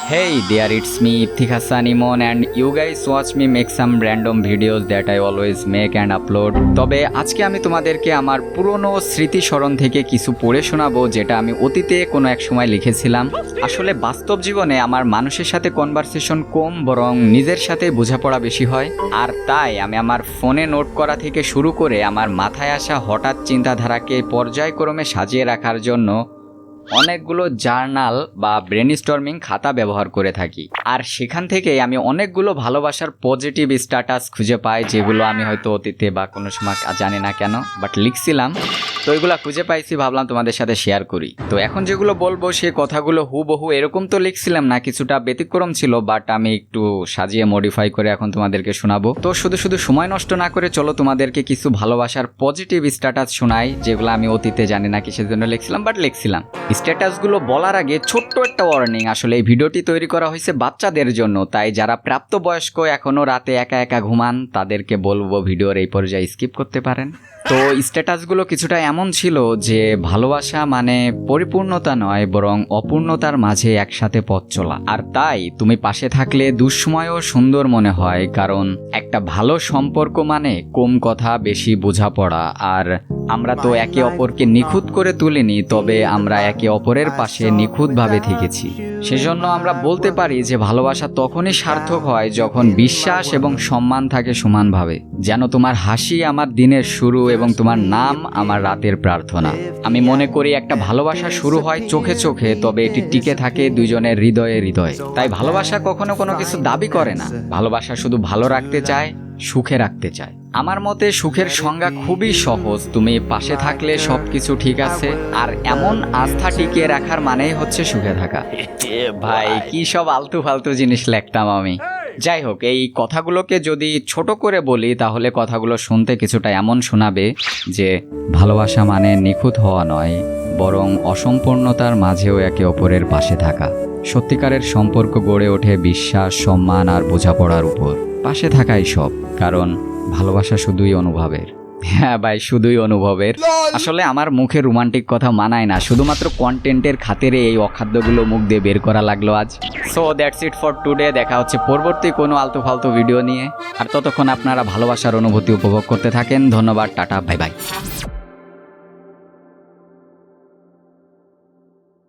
Hey there, it's me Iftik Hassan Imon and you guys watch me make some random videos that I always make and upload. তবে আজকে আমি তোমাদেরকে আমার পুরনো স্মৃতি স্মরণ থেকে কিছু পড়ে শোনাবো যেটা আমি অতীতে কোনো এক সময় লিখেছিলাম। আসলে বাস্তব জীবনে আমার মানুষের সাথে কনভারসেশন কম বরং নিজের সাথে বোঝাপড়া বেশি হয়, আর তাই আমি আমার ফোনে নোট করা থেকে শুরু করে আমার মাথায় আসা হঠাৎ চিন্তাধারাকে পর্যায়ক্রমে সাজিয়ে রাখার জন্য অনেকগুলো জার্নাল বা ব্রেনস্টর্মিং খাতা ব্যবহার করে থাকি। আর সেখান থেকেই আমি অনেকগুলো ভালোবাসার পজিটিভ স্ট্যাটাস খুঁজে পাই, যেগুলো আমি হয়তো অতীতে বা কোনো সময় জানি না কেন বাট লিখছিলাম। তো এগুলো খুঁজে পাইছি, ভাবলাম তোমাদের সাথে শেয়ার করি। তো এখন যেগুলো বলবো সে কথাগুলো হুবহু এরকম তো লিখছিলাম না, কিছুটা ব্যতিক্রম ছিল, বাট আমি একটু সাজিয়ে মডিফাই করে এখন তোমাদেরকে শোনাবো। তো শুধু সময় নষ্ট না করে চলো তোমাদেরকে কিছু ভালোবাসার পজিটিভ স্ট্যাটাস শোনাই, যেগুলো আমি অতীতে জানি না কিসের জন্য লিখছিলাম বাট লিখছিলাম। স্ট্যাটাসগুলো বলার আগে ছোট্ট একটা ওয়ার্নিং, আসলে এই ভিডিওটি তৈরি করা হয়েছে বাচ্চাদের জন্য, তাই যারা প্রাপ্তবয়স্ক এখনও রাতে একা একা ঘুমান তাদেরকে বলবো ভিডিওর এই পর্যায়ে স্কিপ করতে পারেন। তো স্ট্যাটাসগুলো কিছুটা এমন ছিল যে ভালোবাসা মানে পরিপূর্ণতা নয় বরং অপূর্ণতার মাঝে একসাথে পথ চলা, আর তাই তুমি পাশে থাকলে দুঃসময়ও সুন্দর মনে হয়, কারণ একটা ভালো সম্পর্ক মানে কম কথা বেশি বোঝাপড়া। আর আমরা তো একে অপরকে নিখুঁত করে তুলিনি, তবে আমরা একে অপরের পাশে নিখুঁতভাবে থেকেছি। সেজন্য আমরা বলতে পারি যে ভালোবাসা তখনই সার্থক হয় যখন বিশ্বাস এবং সম্মান থাকে সমানভাবে। যেন তোমার হাসি আমার দিনের শুরু এবং তোমার নাম আমার রাতের প্রার্থনা। আমি মনে করি একটা ভালোবাসা শুরু হয় চোখে চোখে, তবে এটি টিকে থাকে দুজনের হৃদয়ে হৃদয়ে। তাই ভালোবাসা কখনো কোনো কিছু দাবি করে না, ভালোবাসা শুধু ভালো রাখতে চায়, সুখে রাখতে চায়। আমার মতে সুখের সংজ্ঞা খুবই সহজ, তুমি পাশে থাকলে সবকিছু ঠিক আছে, আর এমন আস্থা টিকিয়ে রাখার মানেই হচ্ছে সুখে থাকা। ভাই কি সব আলতু ফালতু জিনিস লিখতাম আমি। যাই হোক, এই কথাগুলোকে যদি ছোট করে বলি তাহলে কথাগুলো শুনতে কিছুটা এমন শোনাবে যে ভালোবাসা মানে নিখুঁত হওয়া নয় বরং অসম্পূর্ণতার মাঝেও একে অপরের পাশে থাকা। সত্যিকারের সম্পর্ক গড়ে ওঠে বিশ্বাস, সম্মান আর বোঝাপড়ার উপর। পাশে থাকাই সব, কারণ ভালোবাসা শুধুই অনুভবের। হ্যাঁ ভাই, শুধুই অনুভবের। আসলে আমার মুখে রোমান্টিক কথা মানায় না, শুধুমাত্র কন্টেন্টের খাতিরে এই অখাদ্যগুলো মুখ দিয়ে বের করা লাগলো আজ। So that's it for today. দেখা হচ্ছে পরবর্তী কোনো আলতু ফালতু ভিডিও নিয়ে, আর ততক্ষণ আপনারা ভালোবাসার অনুভূতি উপভোগ করতে থাকেন। ধন্যবাদ, টাটা, বাই বাই।